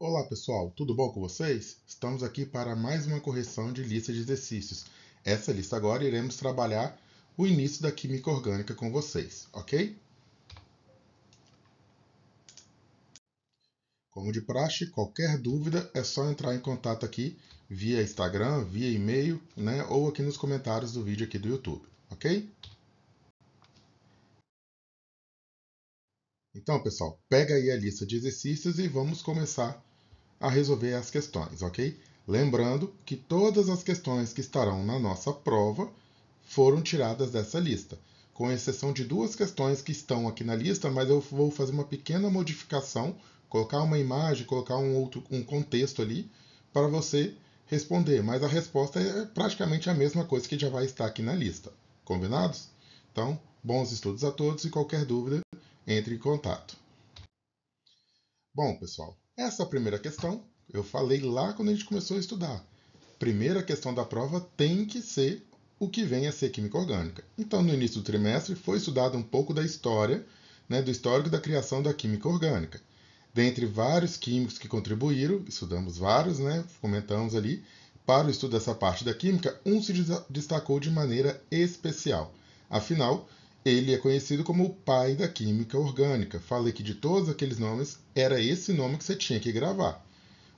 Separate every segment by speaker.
Speaker 1: Olá pessoal, tudo bom com vocês? Estamos aqui para mais uma correção de lista de exercícios. Essa lista agora iremos trabalhar o início da química orgânica com vocês, ok? Como de praxe, qualquer dúvida é só entrar em contato aqui via Instagram, via e-mail, né, ou aqui nos comentários do vídeo aqui do YouTube, ok? Então, pessoal, pega aí a lista de exercícios e vamos começar a resolver as questões, ok? Lembrando que todas as questões que estarão na nossa prova foram tiradas dessa lista, com exceção de duas questões que estão aqui na lista, mas eu vou fazer uma pequena modificação, colocar uma imagem, colocar um contexto ali para você responder, mas a resposta é praticamente a mesma coisa que já vai estar aqui na lista. Combinados? Então, bons estudos a todos e qualquer dúvida, entre em contato. Bom, pessoal, essa primeira questão eu falei lá quando a gente começou a estudar. Primeira questão da prova tem que ser o que vem a ser química orgânica. Então, no início do trimestre, foi estudado um pouco da história, né, do histórico da criação da química orgânica. Dentre vários químicos que contribuíram, estudamos vários, né, comentamos ali, para o estudo dessa parte da química, um se destacou de maneira especial. Afinal, ele é conhecido como o pai da química orgânica. Falei que de todos aqueles nomes, era esse nome que você tinha que gravar,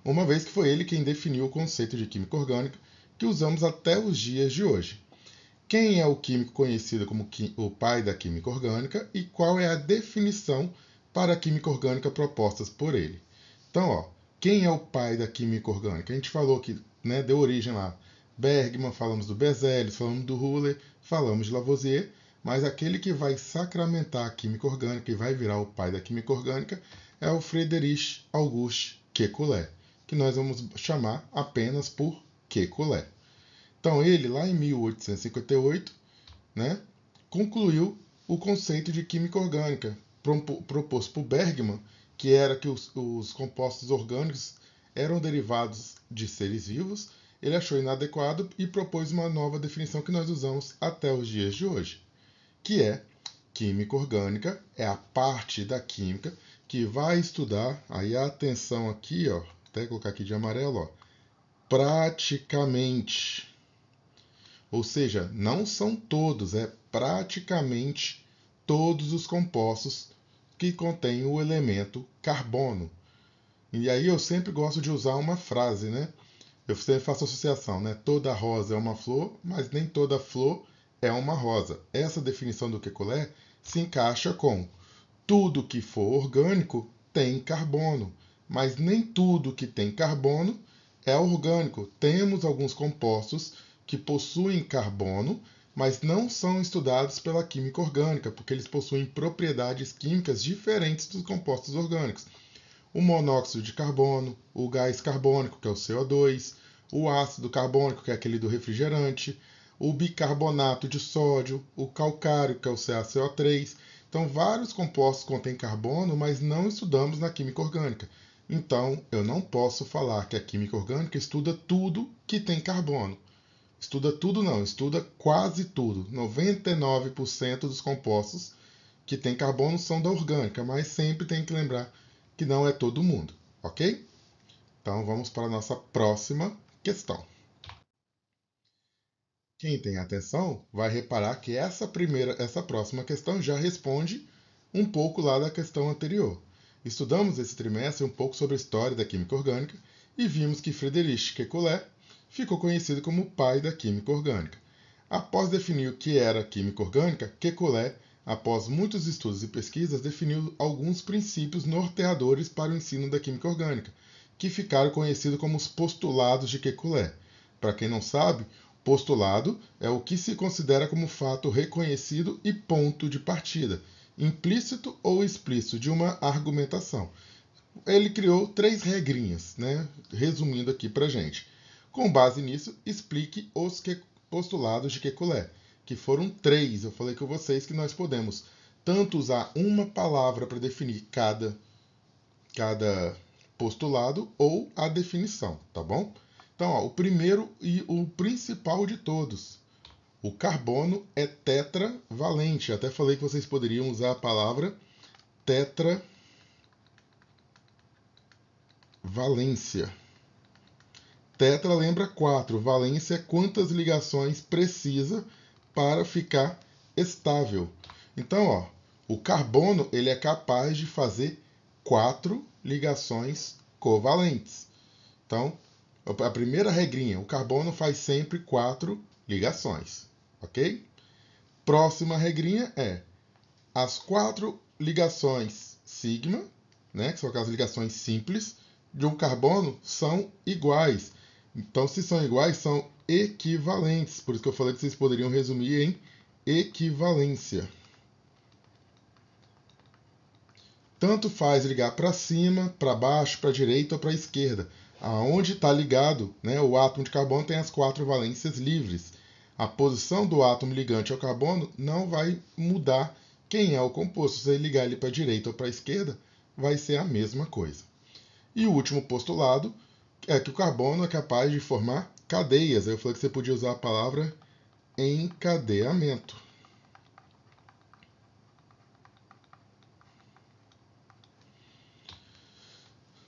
Speaker 1: uma vez que foi ele quem definiu o conceito de química orgânica que usamos até os dias de hoje. Quem é o químico conhecido como o pai da química orgânica e qual é a definição para a química orgânica propostas por ele? Então, ó, quem é o pai da química orgânica? A gente falou que, né, deu origem lá Bergman, falamos do Berzelius, falamos do Hüller, falamos de Lavoisier, mas aquele que vai sacramentar a química orgânica e vai virar o pai da química orgânica é o Friedrich August Kekulé, que nós vamos chamar apenas por Kekulé. Então, ele, lá em 1858, né, concluiu o conceito de química orgânica, proposto por Bergman, que era que os compostos orgânicos eram derivados de seres vivos. Ele achou inadequado e propôs uma nova definição que nós usamos até os dias de hoje, que é química orgânica é a parte da química que vai estudar, aí a atenção aqui, ó, até colocar aqui de amarelo, ó, praticamente. Ou seja, não são todos, é praticamente todos os compostos que contêm o elemento carbono. E aí eu sempre gosto de usar uma frase, né? Eu sempre faço associação, né? Toda rosa é uma flor, mas nem toda flor é uma rosa. Essa definição do Kekulé se encaixa com tudo que for orgânico tem carbono, mas nem tudo que tem carbono é orgânico. Temos alguns compostos que possuem carbono, mas não são estudados pela química orgânica, porque eles possuem propriedades químicas diferentes dos compostos orgânicos. O monóxido de carbono, o gás carbônico, que é o CO2, o ácido carbônico, que é aquele do refrigerante, o bicarbonato de sódio, o calcário, que é o CaCO3. Então, vários compostos contêm carbono, mas não estudamos na química orgânica. Então, eu não posso falar que a química orgânica estuda tudo que tem carbono. Estuda tudo não, estuda quase tudo. 99% dos compostos que tem carbono são da orgânica, mas sempre tem que lembrar que não é todo mundo, ok? Então vamos para a nossa próxima questão. Quem tem atenção vai reparar que essa próxima questão já responde um pouco lá da questão anterior. Estudamos esse trimestre um pouco sobre a história da química orgânica e vimos que Friedrich Kekulé ficou conhecido como o pai da química orgânica. Após definir o que era química orgânica, Kekulé, após muitos estudos e pesquisas, definiu alguns princípios norteadores para o ensino da química orgânica, que ficaram conhecidos como os postulados de Kekulé. Para quem não sabe, postulado é o que se considera como fato reconhecido e ponto de partida, implícito ou explícito, de uma argumentação. Ele criou três regrinhas, né? Resumindo aqui para gente. Com base nisso, explique os postulados de Kekulé, que foram três. Eu falei com vocês que nós podemos tanto usar uma palavra para definir cada postulado ou a definição, tá bom? Então, ó, o primeiro e o principal de todos, o carbono é tetravalente. Até falei que vocês poderiam usar a palavra tetravalente. valência. Tetra lembra 4. Valência é quantas ligações precisa para ficar estável. Então, ó, o carbono ele é capaz de fazer 4 ligações covalentes. Então, a primeira regrinha, o carbono faz sempre 4 ligações, ok? Próxima regrinha é as 4 ligações sigma, né, que são aquelas ligações simples, de um carbono são iguais. Então, se são iguais, são equivalentes. Por isso que eu falei que vocês poderiam resumir em equivalência. Tanto faz ligar para cima, para baixo, para a direita ou para a esquerda. Aonde está ligado, né, o átomo de carbono tem as 4 valências livres. A posição do átomo ligante ao carbono não vai mudar quem é o composto. Se você ligar ele para a direita ou para a esquerda, vai ser a mesma coisa. E o último postulado é que o carbono é capaz de formar cadeias. Eu falei que você podia usar a palavra encadeamento.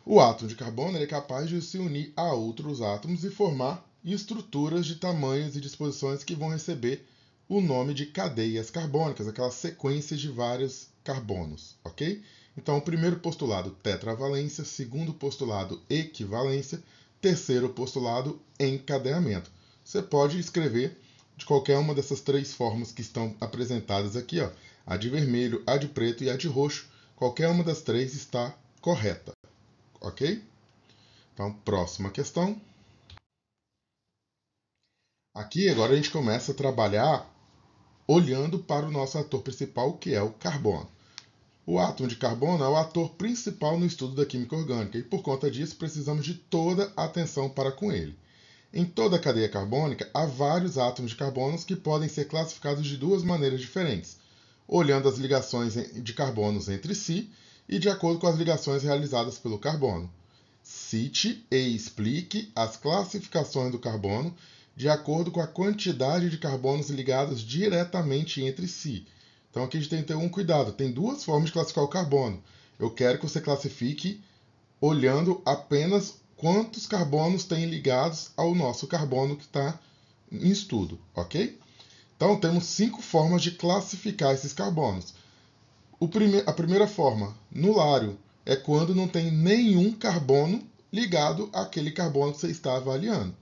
Speaker 1: O átomo de carbono é capaz de se unir a outros átomos e formar estruturas de tamanhos e disposições que vão receber o nome de cadeias carbônicas, aquelas sequências de vários carbonos, ok? Então, o primeiro postulado, tetravalência. Segundo postulado, equivalência. Terceiro postulado, encadeamento. Você pode escrever de qualquer uma dessas 3 formas que estão apresentadas aqui, ó. A de vermelho, a de preto e a de roxo. Qualquer uma das 3 está correta, ok? Então, próxima questão. Aqui, agora a gente começa a trabalhar olhando para o nosso ator principal, que é o carbono. O átomo de carbono é o ator principal no estudo da química orgânica e, por conta disso, precisamos de toda a atenção para com ele. Em toda a cadeia carbônica, há vários átomos de carbono que podem ser classificados de 2 maneiras diferentes, olhando as ligações de carbonos entre si e de acordo com as ligações realizadas pelo carbono. Cite e explique as classificações do carbono de acordo com a quantidade de carbonos ligados diretamente entre si. Então aqui a gente tem que ter um cuidado. Tem 2 formas de classificar o carbono. Eu quero que você classifique olhando apenas quantos carbonos tem ligados ao nosso carbono que está em estudo, ok? Então temos 5 formas de classificar esses carbonos. A primeira forma, nulário, é quando não tem nenhum carbono ligado àquele carbono que você está avaliando.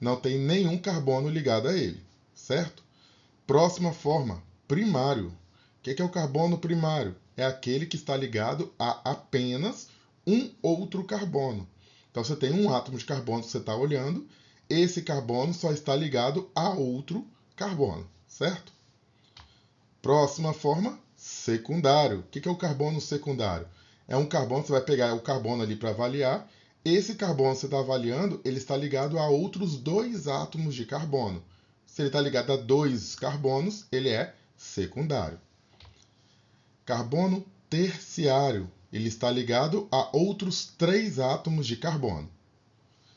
Speaker 1: Não tem nenhum carbono ligado a ele, certo? Próxima forma, primário. O que é o carbono primário? É aquele que está ligado a apenas um outro carbono. Então você tem um átomo de carbono que você está olhando, esse carbono só está ligado a outro carbono, certo? Próxima forma, secundário. O que é o carbono secundário? É um carbono, você vai pegar o carbono ali para avaliar. Esse carbono que você está avaliando, ele está ligado a outros 2 átomos de carbono. Se ele está ligado a 2 carbonos, ele é secundário. Carbono terciário, ele está ligado a outros 3 átomos de carbono.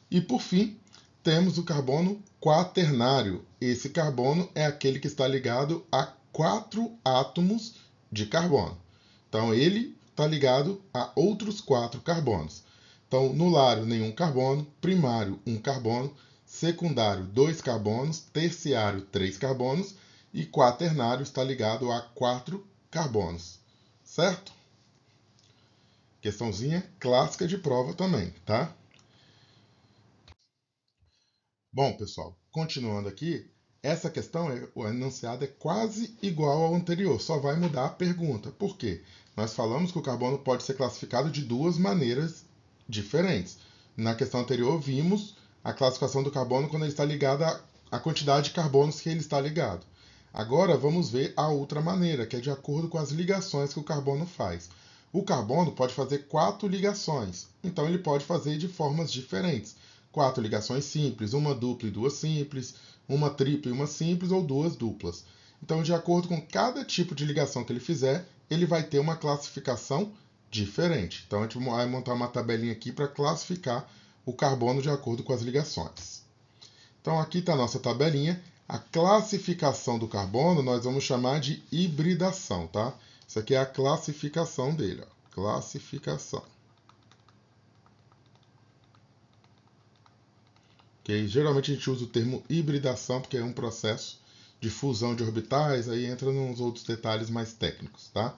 Speaker 1: E por fim, temos o carbono quaternário. Esse carbono é aquele que está ligado a 4 átomos de carbono. Então, ele está ligado a outros 4 carbonos. Então, nulário, nenhum carbono. Primário, 1 carbono. Secundário, 2 carbonos. Terciário, 3 carbonos. E quaternário está ligado a 4 carbonos. Certo? Questãozinha clássica de prova também, tá? Bom, pessoal, continuando aqui, essa questão, o enunciado é quase igual ao anterior, só vai mudar a pergunta. Por quê? Nós falamos que o carbono pode ser classificado de 2 maneiras diferentes. Na questão anterior, vimos a classificação do carbono quando ele está ligado à quantidade de carbonos que ele está ligado. Agora, vamos ver a outra maneira, que é de acordo com as ligações que o carbono faz. O carbono pode fazer 4 ligações, então ele pode fazer de formas diferentes. 4 ligações simples, uma dupla e 2 simples, uma tripla e uma simples ou 2 duplas. Então, de acordo com cada tipo de ligação que ele fizer, ele vai ter uma classificação diferente. Então, a gente vai montar uma tabelinha aqui para classificar o carbono de acordo com as ligações. Então, aqui está a nossa tabelinha. A classificação do carbono nós vamos chamar de hibridação, tá? Isso aqui é a classificação dele, ó. Classificação. Okay? Geralmente a gente usa o termo hibridação, porque é um processo de fusão de orbitais, aí entra nos outros detalhes mais técnicos. Tá?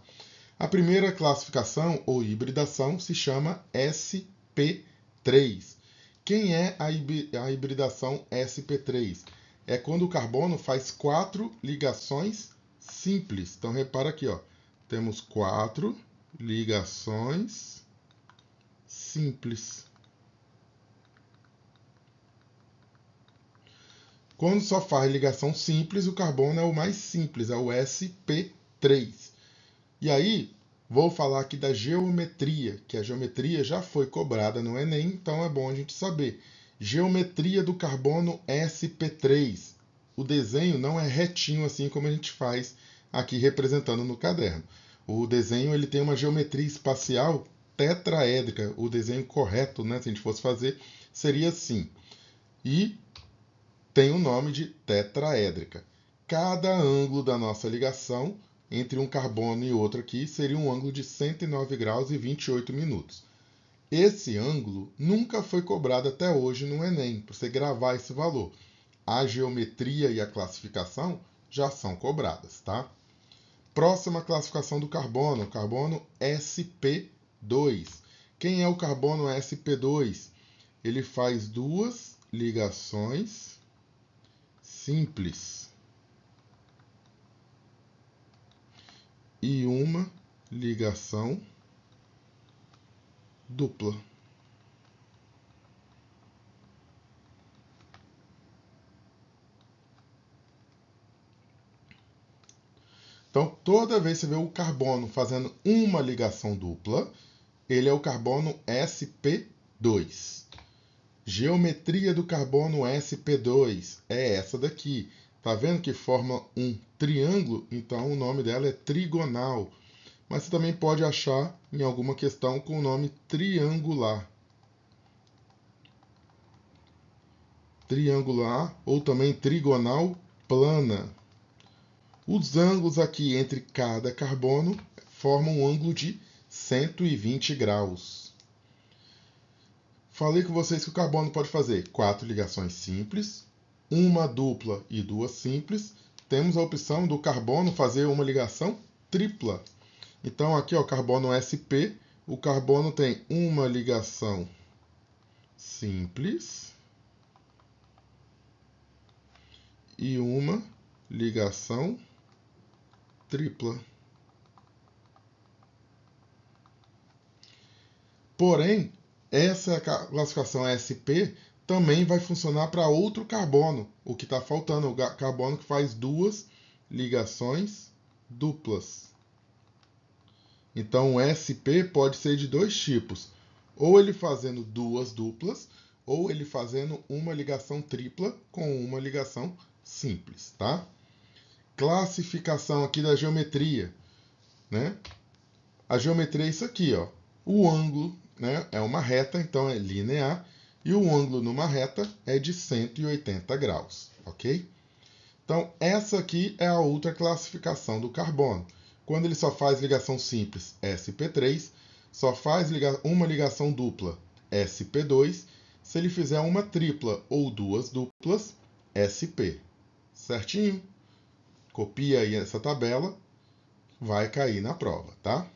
Speaker 1: A primeira classificação, ou hibridação, se chama sp3. Quem é a hibridação sp3? É quando o carbono faz 4 ligações simples. Então, repara aqui, ó, temos 4 ligações simples. Quando só faz ligação simples, o carbono é o mais simples, é o sp3. E aí, vou falar aqui da geometria, que a geometria já foi cobrada no Enem, então é bom a gente saber. Geometria do carbono sp3. O desenho não é retinho assim como a gente faz aqui representando no caderno. O desenho ele tem uma geometria espacial tetraédrica. O desenho correto, né, se a gente fosse fazer, seria assim. E tem o nome de tetraédrica. Cada ângulo da nossa ligação entre um carbono e outro aqui seria um ângulo de 109 graus e 28 minutos. Esse ângulo nunca foi cobrado até hoje no Enem, para você gravar esse valor. A geometria e a classificação já são cobradas, tá? Próxima classificação do carbono sp2. Quem é o carbono sp2? Ele faz 2 ligações simples e uma ligação dupla. Então, toda vez que você vê o carbono fazendo uma ligação dupla, ele é o carbono sp2. Geometria do carbono sp2 é essa daqui. Tá vendo que forma um triângulo? Então, o nome dela é trigonal. Mas você também pode achar em alguma questão com o nome triangular. Triangular ou também trigonal plana. Os ângulos aqui entre cada carbono formam um ângulo de 120 graus. Falei com vocês que o carbono pode fazer 4 ligações simples, uma dupla e 2 simples. Temos a opção do carbono fazer uma ligação tripla. Então aqui, ó, carbono sp, o carbono tem uma ligação simples e uma ligação tripla. Porém, essa classificação sp também vai funcionar para outro carbono, o que está faltando, o carbono que faz 2 ligações duplas. Então, o sp pode ser de 2 tipos, ou ele fazendo 2 duplas, ou ele fazendo uma ligação tripla com uma ligação simples, tá? Classificação aqui da geometria, né? A geometria é isso aqui, ó. O ângulo, né, é uma reta, então é linear, e o ângulo numa reta é de 180 graus, ok? Então, essa aqui é a outra classificação do carbono. Quando ele só faz ligação simples, sp3, só faz uma ligação dupla, sp2, se ele fizer uma tripla ou 2 duplas, sp. Certinho? Copia aí essa tabela, vai cair na prova, tá?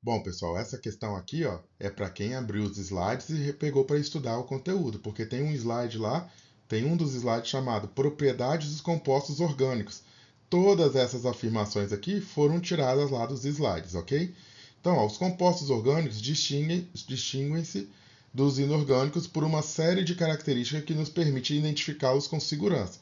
Speaker 1: Bom, pessoal, essa questão aqui, ó, é para quem abriu os slides e pegou para estudar o conteúdo, porque tem um slide lá, tem um dos slides chamado Propriedades dos Compostos Orgânicos. Todas essas afirmações aqui foram tiradas lá dos slides, ok? Então, ó, os compostos orgânicos distinguem-se dos inorgânicos por uma série de características que nos permite identificá-los com segurança.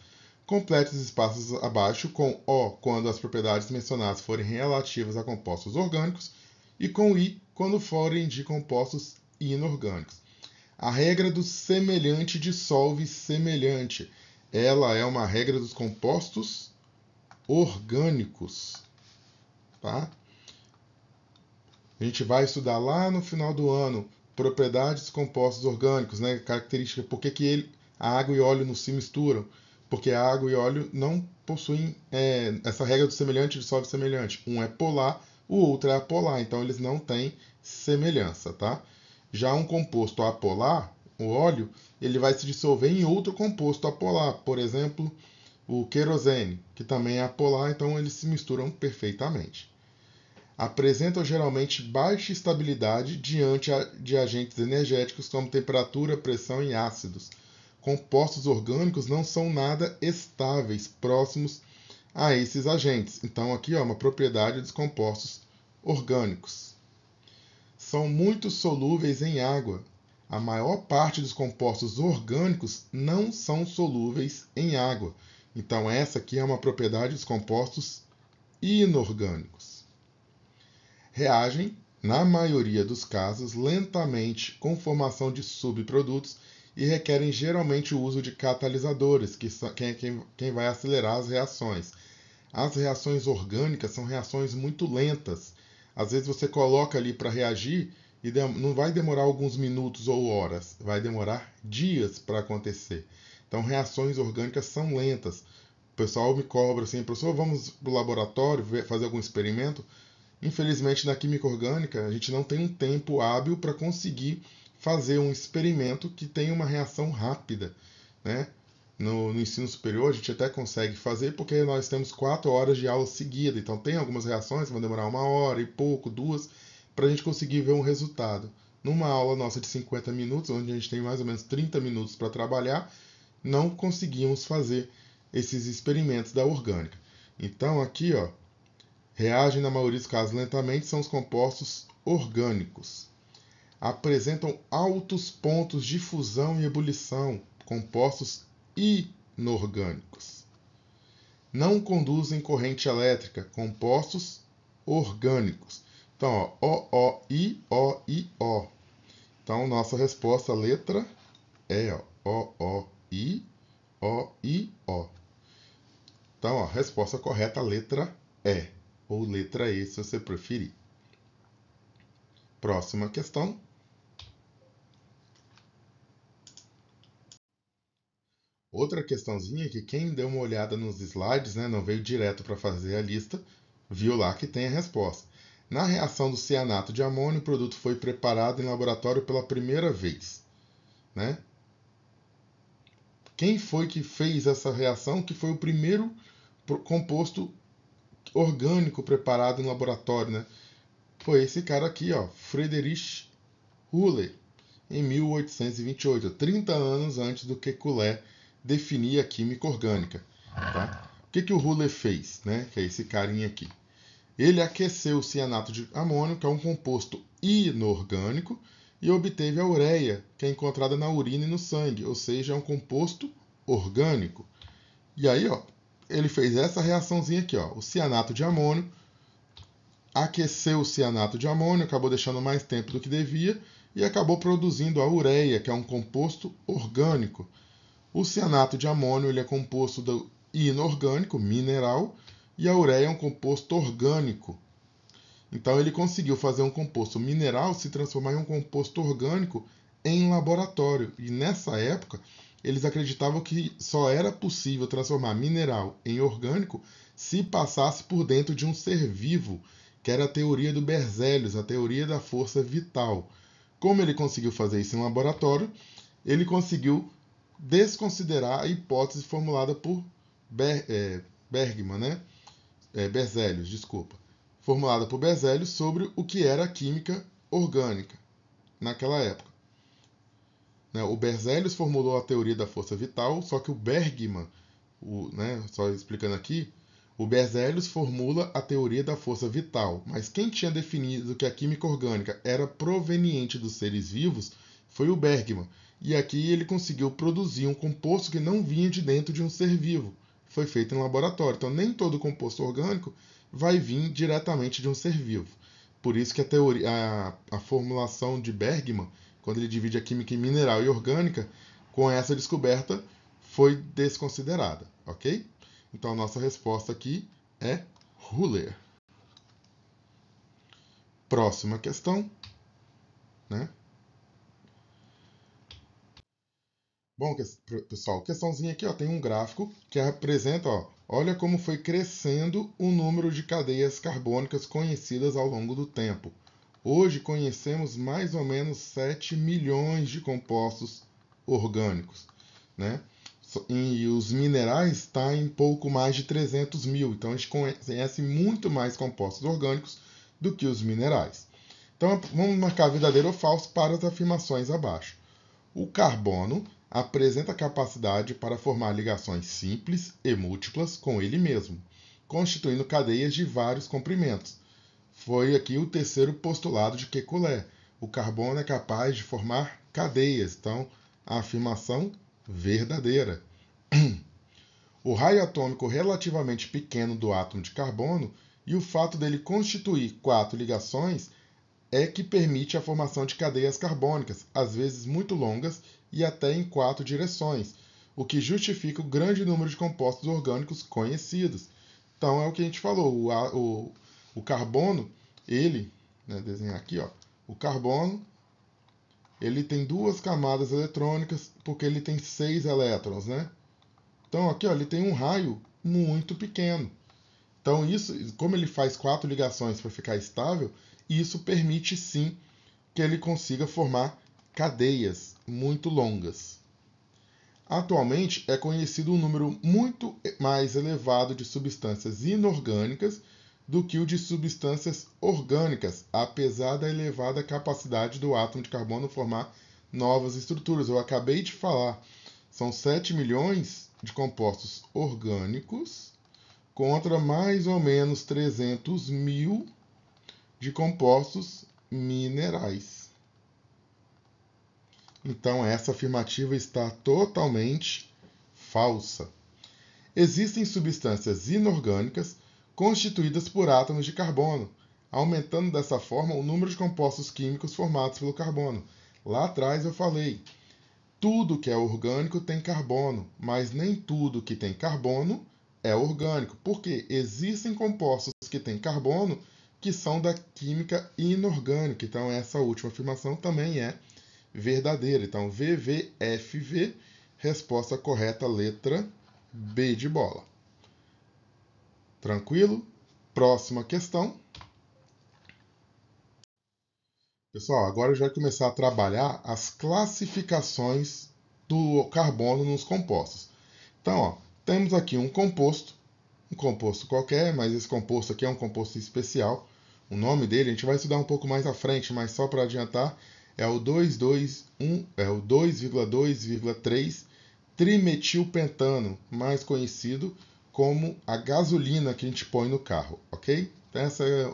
Speaker 1: Complete os espaços abaixo com O quando as propriedades mencionadas forem relativas a compostos orgânicos e com I quando forem de compostos inorgânicos. A regra do semelhante dissolve semelhante. Ela é uma regra dos compostos orgânicos. Tá? A gente vai estudar lá no final do ano propriedades dos compostos orgânicos, né? Característica, por que a água e óleo não se misturam? Porque a água e óleo não possuem essa regra do semelhante dissolve semelhante. Um é polar, o outro é apolar, então eles não têm semelhança, tá? Já um composto apolar, o óleo, ele vai se dissolver em outro composto apolar, por exemplo, o querosene, que também é apolar, então eles se misturam perfeitamente. Apresentam geralmente baixa estabilidade diante de agentes energéticos como temperatura, pressão e ácidos. Compostos orgânicos não são nada estáveis próximos a esses agentes. Então aqui uma propriedade dos compostos orgânicos. São muito solúveis em água. A maior parte dos compostos orgânicos não são solúveis em água. Então essa aqui é uma propriedade dos compostos inorgânicos. Reagem, na maioria dos casos, lentamente com formação de subprodutos e requerem geralmente o uso de catalisadores, que é quem vai acelerar as reações. As reações orgânicas são reações muito lentas. Às vezes você coloca ali para reagir e não vai demorar alguns minutos ou horas, vai demorar dias para acontecer. Então, reações orgânicas são lentas. O pessoal me cobra assim, professor, vamos para o laboratório fazer algum experimento? Infelizmente, na química orgânica, a gente não tem um tempo hábil para conseguir fazer um experimento que tenha uma reação rápida, né? No ensino superior, a gente até consegue fazer porque nós temos 4 horas de aula seguida. Então, tem algumas reações que vão demorar 1 hora e pouco, 2, para a gente conseguir ver um resultado. Numa aula nossa de 50 minutos, onde a gente tem mais ou menos 30 minutos para trabalhar, não conseguimos fazer esses experimentos da orgânica. Então, aqui, reagem na maioria dos casos lentamente, são os compostos orgânicos. Apresentam altos pontos de fusão e ebulição, compostos inorgânicos. Não conduzem corrente elétrica, compostos orgânicos. Então, O-O-I-O-I-O. Então, nossa resposta, letra E, O-O-I-O-I-O. Então, resposta correta, letra E, ou letra E, se você preferir. Próxima questão. Outra questãozinha que quem deu uma olhada nos slides, né, não veio direto para fazer a lista, viu lá que tem a resposta. Na reação do cianato de amônio, o produto foi preparado em laboratório pela primeira vez. Né? Quem foi que fez essa reação? Que foi o primeiro composto orgânico preparado em laboratório, né? Foi esse cara aqui, Friedrich Wöhler, em 1828, 30 anos antes do que Kekulé definir a química orgânica. Tá? O que o Wöhler fez? Né? Que é esse carinha aqui. Ele aqueceu o cianato de amônio, que é um composto inorgânico, e obteve a ureia, que é encontrada na urina e no sangue, ou seja, é um composto orgânico. E aí, ele fez essa reaçãozinha aqui, o cianato de amônio, aqueceu o cianato de amônio, acabou deixando mais tempo do que devia, e acabou produzindo a ureia, que é um composto orgânico. O cianato de amônio ele é composto do inorgânico, mineral, e a ureia é um composto orgânico. Então ele conseguiu fazer um composto mineral se transformar em um composto orgânico em laboratório. E nessa época, eles acreditavam que só era possível transformar mineral em orgânico se passasse por dentro de um ser vivo, que era a teoria do Berzelius, a teoria da força vital. Como ele conseguiu fazer isso em laboratório, ele conseguiu desconsiderar a hipótese formulada por Bergman, né? Berzelius, desculpa. Formulada por Berzelius sobre o que era a química orgânica naquela época. O Berzelius formulou a teoria da força vital, só que o Bergman, só explicando aqui, o Berzelius formula a teoria da força vital, mas quem tinha definido que a química orgânica era proveniente dos seres vivos foi o Bergman. E aqui ele conseguiu produzir um composto que não vinha de dentro de um ser vivo. Foi feito em laboratório. Então, nem todo composto orgânico vai vir diretamente de um ser vivo. Por isso que a formulação de Bergman, quando ele divide a química em mineral e orgânica, com essa descoberta foi desconsiderada, ok? Então, a nossa resposta aqui é Wöhler. Próxima questão. Né? Bom, pessoal, questãozinha aqui, tem um gráfico que apresenta, olha como foi crescendo o número de cadeias carbônicas conhecidas ao longo do tempo. Hoje conhecemos mais ou menos 7 milhões de compostos orgânicos, né? E os minerais estão em pouco mais de 300 mil. Então a gente conhece muito mais compostos orgânicos do que os minerais. Então vamos marcar verdadeiro ou falso para as afirmações abaixo. O carbono apresenta capacidade para formar ligações simples e múltiplas com ele mesmo, constituindo cadeias de vários comprimentos. Foi aqui o terceiro postulado de Kekulé. O carbono é capaz de formar cadeias. Então, a afirmação verdadeira. O raio atômico relativamente pequeno do átomo de carbono e o fato dele constituir 4 ligações é que permite a formação de cadeias carbônicas, às vezes muito longas e até em 4 direções, o que justifica o grande número de compostos orgânicos conhecidos. Então é o que a gente falou, o carbono, ele, né, desenhar aqui, ó, o carbono, ele tem 2 camadas eletrônicas porque ele tem 6 elétrons, né? Então aqui, ó, ele tem um raio muito pequeno. Então isso, como ele faz 4 ligações para ficar estável, isso permite sim que ele consiga formar cadeias muito longas. Atualmente é conhecido um número muito mais elevado de substâncias inorgânicas do que o de substâncias orgânicas, apesar da elevada capacidade do átomo de carbono formar novas estruturas. Eu acabei de falar, são 7 milhões de compostos orgânicos contra mais ou menos 300 mil de compostos minerais. Então, essa afirmativa está totalmente falsa. Existem substâncias inorgânicas constituídas por átomos de carbono, aumentando dessa forma o número de compostos químicos formados pelo carbono. Lá atrás eu falei, tudo que é orgânico tem carbono, mas nem tudo que tem carbono é orgânico, porque existem compostos que têm carbono que são da química inorgânica. Então, essa última afirmação também é verdadeira. Então, VVFV, resposta correta, letra B de bola. Tranquilo? Próxima questão. Pessoal, agora eu já vai começar a trabalhar as classificações do carbono nos compostos. Então, ó, temos aqui um composto qualquer, mas esse composto aqui é um composto especial. O nome dele a gente vai estudar um pouco mais à frente, mas só para adiantar, é o 2,2,3 trimetilpentano, mais conhecido como a gasolina que a gente põe no carro, ok? Então, essa é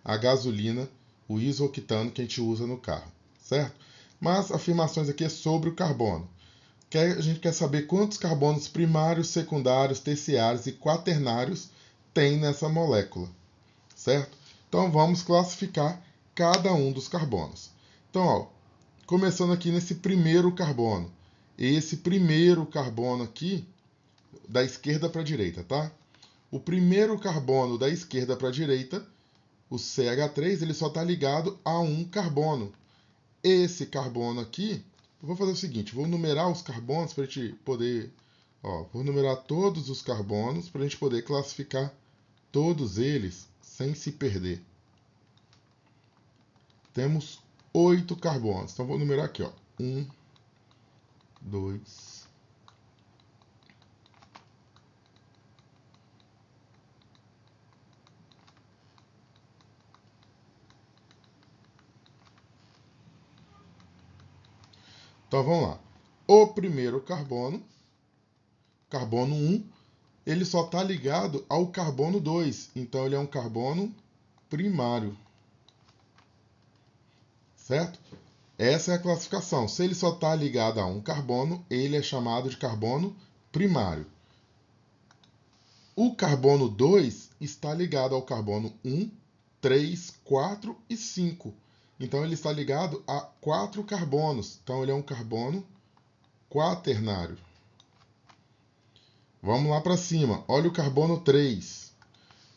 Speaker 1: a gasolina, o isoctano que a gente usa no carro, certo? Mas afirmações aqui é sobre o carbono. A gente quer saber quantos carbonos primários, secundários, terciários e quaternários tem nessa molécula, certo? Então vamos classificar cada um dos carbonos. Então, ó, começando aqui nesse primeiro carbono. Esse primeiro carbono aqui, da esquerda para a direita, tá? O primeiro carbono da esquerda para a direita, o CH3, ele só está ligado a um carbono. Esse carbono aqui, eu vou fazer o seguinte, vou numerar os carbonos para a gente poder... Ó, vou numerar todos os carbonos para a gente poder classificar todos eles sem se perder. Temos 8 carbonos. Então, vou numerar aqui, ó. 1, 2... Então, vamos lá. O primeiro carbono, carbono 1, ele só está ligado ao carbono 2. Então, ele é um carbono primário. Certo? Essa é a classificação. Se ele só está ligado a um carbono, ele é chamado de carbono primário. O carbono 2 está ligado ao carbono 1, 3, 4 e 5. Então, ele está ligado a 4 carbonos. Então, ele é um carbono quaternário. Vamos lá para cima. Olha o carbono 3.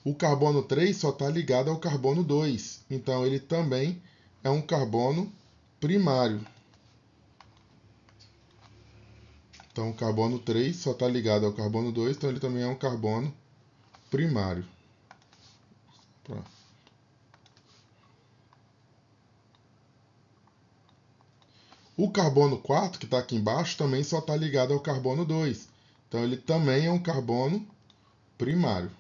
Speaker 1: O carbono 3 só está ligado ao carbono 2. Então, ele também é um carbono primário. Então, o carbono 3 só está ligado ao carbono 2, então ele também é um carbono primário. O carbono 4, que está aqui embaixo, também só está ligado ao carbono 2. Então, ele também é um carbono primário.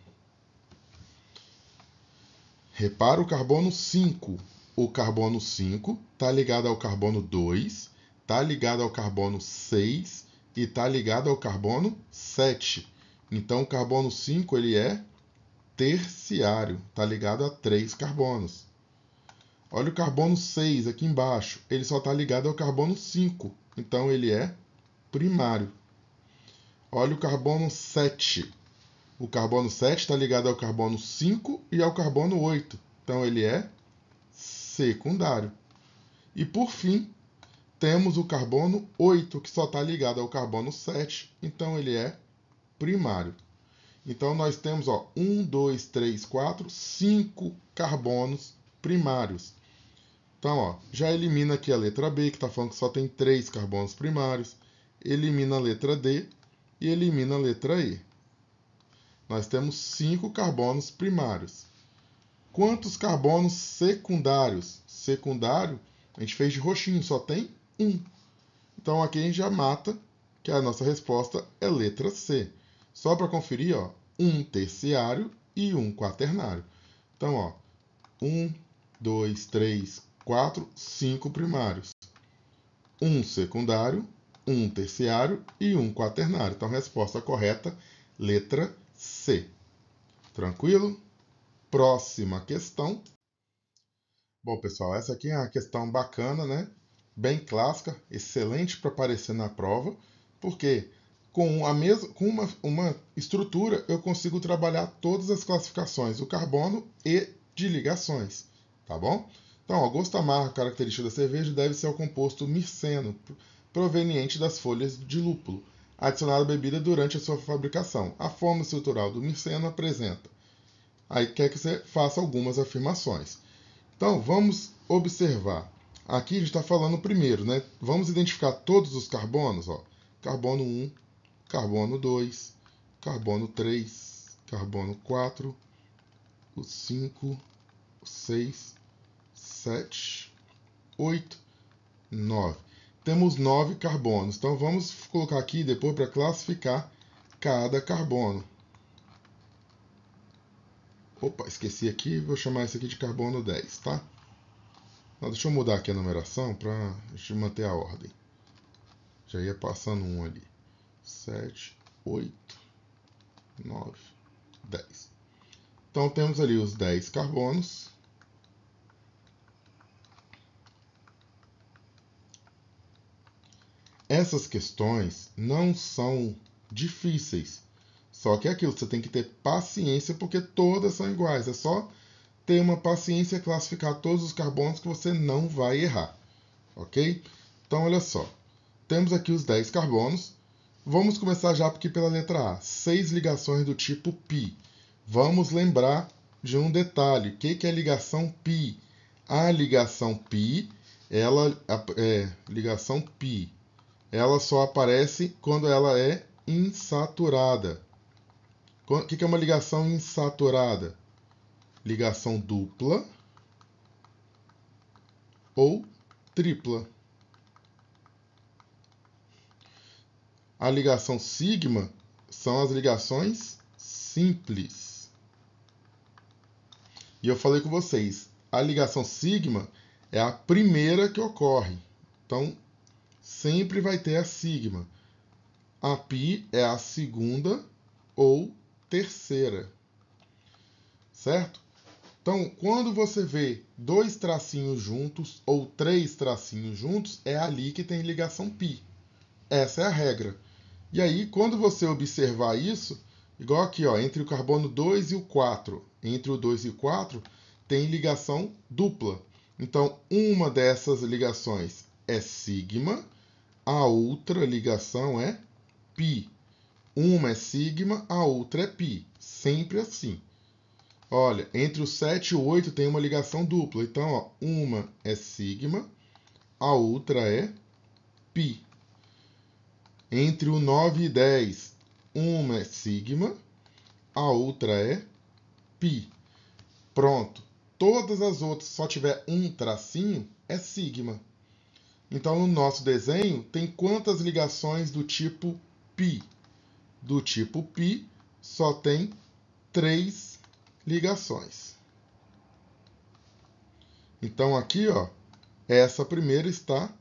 Speaker 1: Repara o carbono 5. O carbono 5 está ligado ao carbono 2, está ligado ao carbono 6 e está ligado ao carbono 7. Então, o carbono 5 ele é terciário, está ligado a 3 carbonos. Olha o carbono 6 aqui embaixo, ele só está ligado ao carbono 5, então ele é primário. Olha o carbono 7. O carbono 7 está ligado ao carbono 5 e ao carbono 8, então ele é secundário. E por fim, temos o carbono 8, que só está ligado ao carbono 7, então ele é primário. Então nós temos 1, 2, 3, 4, 5 carbonos primários. Então, já elimina aqui a letra B, que está falando que só tem 3 carbonos primários. Elimina a letra D e elimina a letra E. Nós temos 5 carbonos primários. Quantos carbonos secundários? Secundário, a gente fez de roxinho, só tem 1. Então, aqui a gente já mata que a nossa resposta é letra C. Só para conferir, 1 terciário e 1 quaternário. Então, 1, 2, 3, 4, 5 primários. 1 secundário, 1 terciário e 1 quaternário. Então, resposta correta, letra C. Tranquilo? Próxima questão. Bom, pessoal, essa aqui é uma questão bacana, né? Bem clássica, excelente para aparecer na prova, porque com uma estrutura eu consigo trabalhar todas as classificações do carbono e de ligações, tá bom? Então, o gosto amargo característico da cerveja deve ser o composto mirceno, proveniente das folhas de lúpulo, adicionado à bebida durante a sua fabricação. A forma estrutural do mirceno apresenta. Aí quer que você faça algumas afirmações. Então, vamos observar. Aqui a gente está falando primeiro, né? Vamos identificar todos os carbonos. Carbono 1, carbono 2, carbono 3, carbono 4, o 5, o 6, 7, 8, 9. Temos 9 carbonos. Então, vamos colocar aqui depois para classificar cada carbono. Opa, esqueci aqui. Vou chamar esse aqui de carbono 10, tá? Não, deixa eu mudar aqui a numeração para a gente manter a ordem. Já ia passando um ali. 7, 8, 9, 10. Então temos ali os 10 carbonos. Essas questões não são difíceis. Só que é aquilo, você tem que ter paciência porque todas são iguais. É só ter uma paciência e classificar todos os carbonos que você não vai errar. Ok? Então, olha só. Temos aqui os 10 carbonos. Vamos começar já aqui pela letra A. 6 ligações do tipo π. Vamos lembrar de um detalhe. O que é ligação π? A ligação π, ela só aparece quando ela é insaturada. O que é uma ligação insaturada? Ligação dupla ou tripla. A ligação sigma são as ligações simples. E eu falei com vocês, a ligação sigma é a primeira que ocorre. Então, sempre vai ter a sigma. A π é a segunda ou terceira. Certo? Então, quando você vê 2 tracinhos juntos ou 3 tracinhos juntos, é ali que tem ligação π. Essa é a regra. E aí, quando você observar isso, igual aqui, entre o carbono 2 e o 4, entre o 2 e o 4, tem ligação dupla. Então, uma dessas ligações é sigma, a outra ligação é π. Uma é sigma, a outra é π. Sempre assim. Olha, entre o 7 e o 8 tem uma ligação dupla. Então, uma é sigma, a outra é π. Entre o 9 e 10, uma é sigma, a outra é π. Pronto. Todas as outras, se só tiver um tracinho, é sigma. Então, no nosso desenho, tem quantas ligações do tipo π? Do tipo π, só tem 3 ligações. Então, aqui, ó, essa primeira está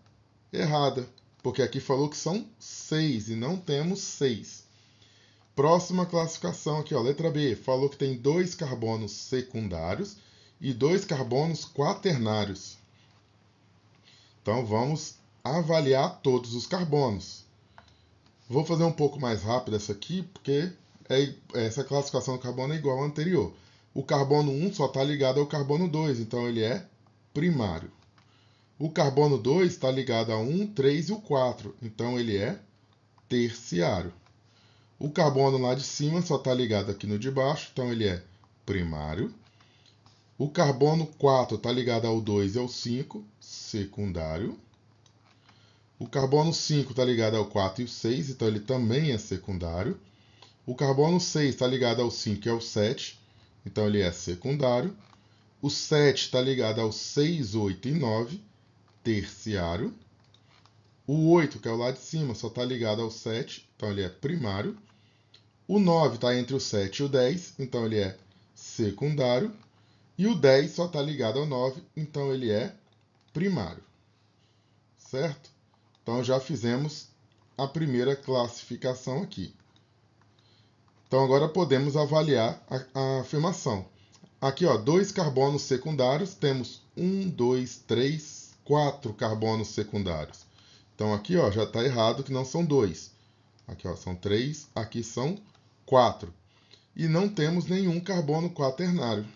Speaker 1: errada, porque aqui falou que são 6 e não temos 6. Próxima classificação aqui, ó, letra B, falou que tem 2 carbonos secundários e 2 carbonos quaternários. Então, vamos avaliar todos os carbonos. Vou fazer um pouco mais rápido essa aqui, porque essa classificação do carbono é igual à anterior. O carbono 1 só está ligado ao carbono 2, então ele é primário. O carbono 2 está ligado a 1, 3 e o 4, então ele é terciário. O carbono lá de cima só está ligado aqui no de baixo, então ele é primário. O carbono 4 está ligado ao 2 e ao 5, secundário. O carbono 5 está ligado ao 4 e ao 6, então ele também é secundário. O carbono 6 está ligado ao 5 e ao 7, então ele é secundário. O 7 está ligado ao 6, 8 e 9, terciário. O 8, que é o lá de cima, só está ligado ao 7, então ele é primário. O 9 está entre o 7 e o 10, então ele é secundário. E o 10 só está ligado ao 9, então ele é primário. Certo? Então já fizemos a primeira classificação aqui. Então agora podemos avaliar a afirmação. Aqui, ó, 2 carbonos secundários, temos 1, 2, 3, 4 carbonos secundários. Então aqui, ó, já está errado que não são 2. Aqui, ó, são 3, aqui são 4. E não temos nenhum carbono quaternário.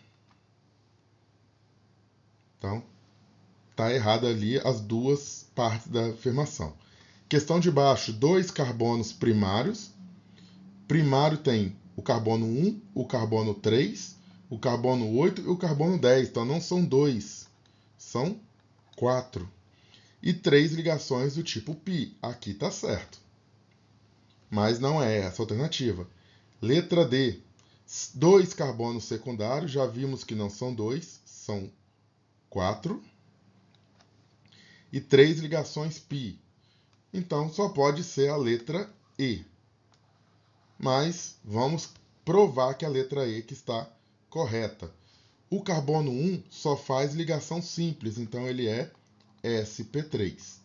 Speaker 1: Então, está errado ali as duas partes da afirmação. Questão de baixo, 2 carbonos primários. Primário tem o carbono 1, o carbono 3, o carbono 8 e o carbono 10. Então não são 2, são 4. E 3 ligações do tipo π. Aqui está certo. Mas não é essa a alternativa. Letra D. 2 carbonos secundários, já vimos que não são 2, são 4. E 3 ligações π. Então só pode ser a letra E. Mas vamos provar que a letra E que está correta. O carbono 1 só faz ligação simples, então ele é sp3.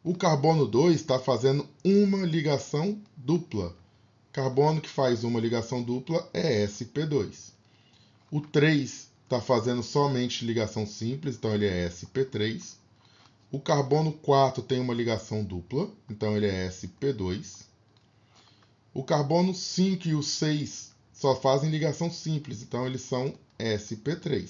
Speaker 1: O carbono 2 está fazendo uma ligação dupla. Carbono que faz uma ligação dupla é sp2. O 3 está fazendo somente ligação simples, então ele é sp3. O carbono 4 tem uma ligação dupla, então ele é sp2. O carbono 5 e o 6 só fazem ligação simples, então eles são sp3.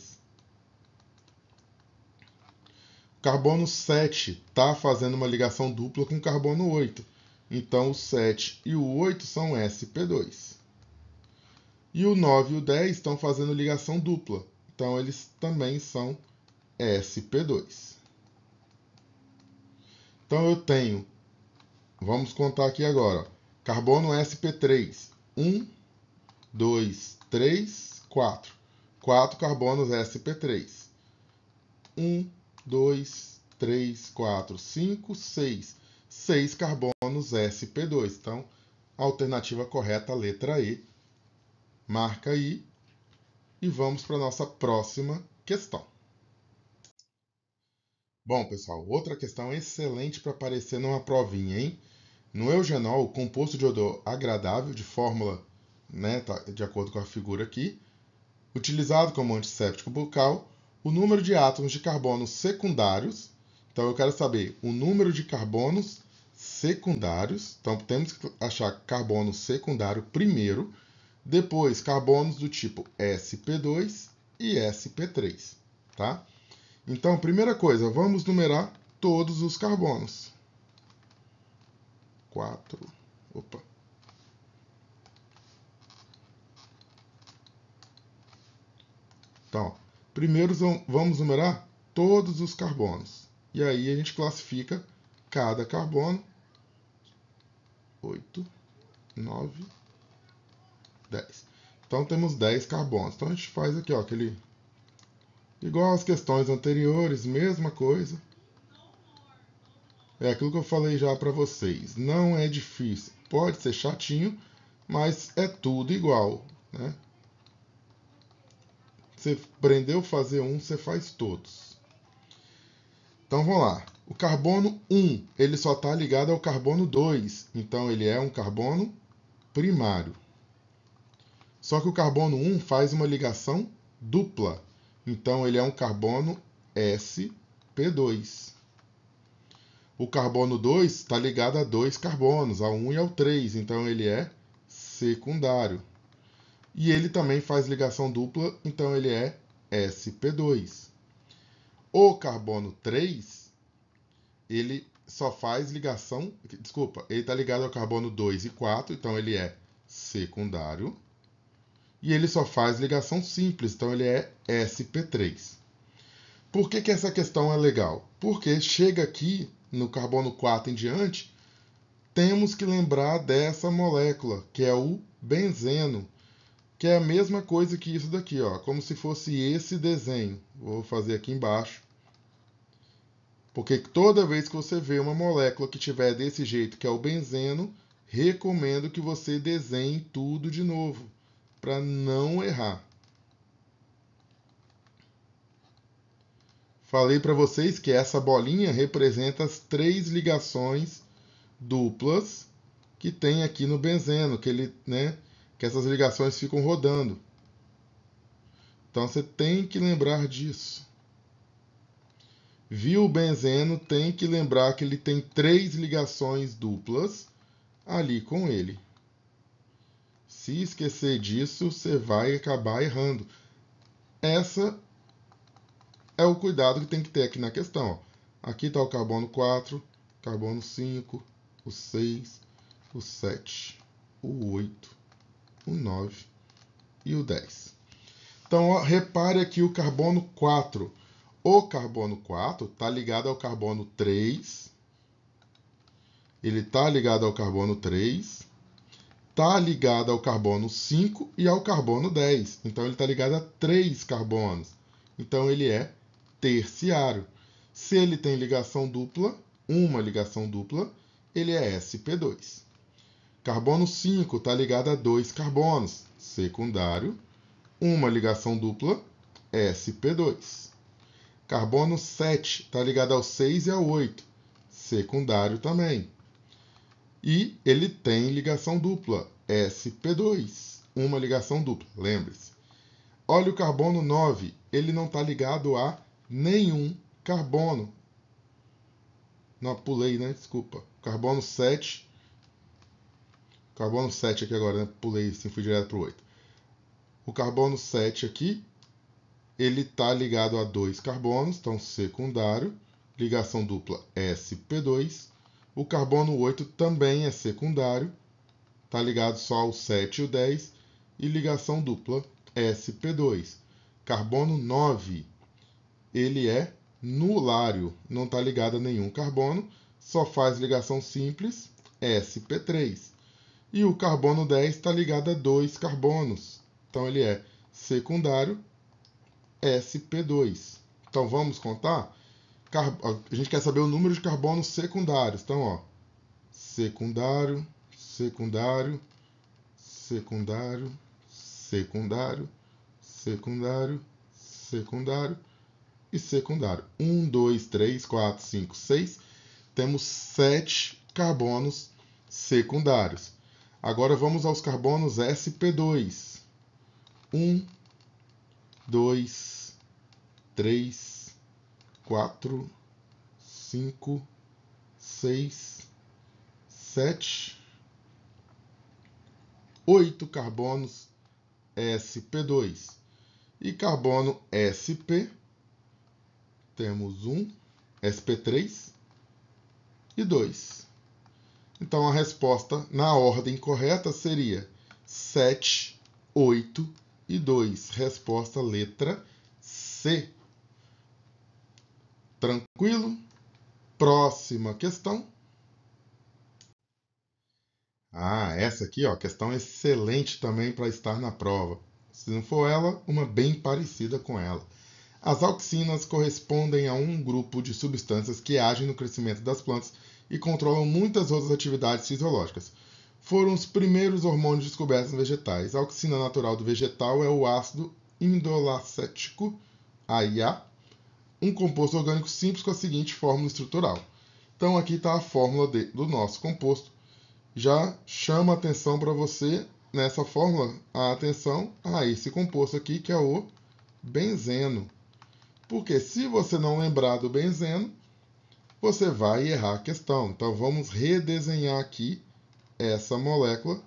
Speaker 1: O carbono 7 está fazendo uma ligação dupla com o carbono 8, então o 7 e o 8 são sp2. E o 9 e o 10 estão fazendo ligação dupla, então eles também são sp2. Então eu tenho, vamos contar aqui agora, carbono sp3, 1, 2, 3, 4. 4 carbonos sp3. 1, 2, 3, 4, 5, 6. 6 carbonos sp2. Então, a alternativa correta, a letra E. Marca aí e vamos para a nossa próxima questão. Bom, pessoal, outra questão excelente para aparecer numa provinha, hein? No eugenol, composto de odor agradável, de fórmula, né, tá, de acordo com a figura aqui, utilizado como antisséptico bucal, o número de átomos de carbono secundários. Então eu quero saber o número de carbonos secundários. Então temos que achar carbono secundário primeiro, depois carbonos do tipo sp2 e sp3, tá? Então, primeira coisa, vamos numerar todos os carbonos. 4. Opa. Então, primeiro vamos numerar todos os carbonos. E aí a gente classifica cada carbono. 8, 9, 10. Então temos 10 carbonos. Então a gente faz aqui, ó, igual às questões anteriores, mesma coisa. É aquilo que eu falei já para vocês. Não é difícil. Pode ser chatinho, mas é tudo igual, né? Você aprendeu a fazer um, você faz todos. Então vamos lá. O carbono 1, ele só está ligado ao carbono 2. Então ele é um carbono primário. Só que o carbono 1 faz uma ligação dupla. Então ele é um carbono sp2. O carbono 2 está ligado a dois carbonos, ao 1 e ao 3. Então ele é secundário. E ele também faz ligação dupla, então ele é sp2. O carbono 3, ele só faz ligação... Desculpa, ele está ligado ao carbono 2 e 4, então ele é secundário. E ele só faz ligação simples, então ele é sp3. Por que essa questão é legal? Porque chega aqui, no carbono 4 em diante, temos que lembrar dessa molécula, que é o benzeno, que é a mesma coisa que isso daqui, ó, como se fosse esse desenho. Vou fazer aqui embaixo. Porque toda vez que você vê uma molécula que tiver desse jeito, que é o benzeno, recomendo que você desenhe tudo de novo, para não errar. Falei para vocês que essa bolinha representa as 3 ligações duplas que tem aqui no benzeno, que essas ligações ficam rodando. Então você tem que lembrar disso. Viu o benzeno, tem que lembrar que ele tem 3 ligações duplas ali com ele. Se esquecer disso, você vai acabar errando. Essa é o cuidado que tem que ter aqui na questão. Ó. Aqui está o carbono 4, carbono 5, o 6, o 7, o 8, o 9 e o 10. Então, ó, repare aqui o carbono 4. O carbono 4 está ligado ao carbono 3. Ele está ligado ao carbono 3. Está ligado ao carbono 5 e ao carbono 10. Então, ele está ligado a 3 carbonos. Então, ele é terciário. Se ele tem ligação dupla, uma ligação dupla, ele é sp2. Carbono 5 está ligado a 2 carbonos, secundário. Uma ligação dupla, sp2. Carbono 7 está ligado ao 6 e ao 8, secundário também. E ele tem ligação dupla, sp2. Uma ligação dupla, lembre-se. Olha o carbono 9, ele não está ligado a nenhum carbono. Não, pulei, né? Desculpa. Carbono 7. Carbono 7 aqui agora, né? Pulei assim, fui direto para o 8. O carbono 7 aqui, ele está ligado a 2 carbonos, então secundário. Ligação dupla sp2. O carbono 8 também é secundário. Está ligado só ao 7 e o 10. E ligação dupla sp2. Carbono 9, ele é nulário, não está ligado a nenhum carbono, só faz ligação simples, sp3. E o carbono 10 está ligado a 2 carbonos, então ele é secundário, sp2. Então vamos contar? A gente quer saber o número de carbonos secundários. Então, ó, secundário, secundário, secundário, secundário, secundário, secundário e secundário. 1, 2, 3, 4, 5, 6. Temos 7 carbonos secundários. Agora vamos aos carbonos sp2. 1, 2, 3, 4, 5, 6, 7, 8 carbonos sp2. E carbono sp, temos 1, sp3 e 2. Então a resposta na ordem correta seria 7, 8 e 2. Resposta letra C. Tranquilo? Próxima questão. Essa aqui, ó, questão excelente também para estar na prova. Se não for ela, uma bem parecida com ela. As auxinas correspondem a um grupo de substâncias que agem no crescimento das plantas e controlam muitas outras atividades fisiológicas. Foram os primeiros hormônios descobertos em vegetais. A auxina natural do vegetal é o ácido indolacético, AIA, um composto orgânico simples com a seguinte fórmula estrutural. Então aqui está a fórmula do nosso composto. Já chama a atenção para você, nessa fórmula, a atenção a esse composto aqui, que é o benzeno. Porque se você não lembrar do benzeno, você vai errar a questão. Então vamos redesenhar aqui essa molécula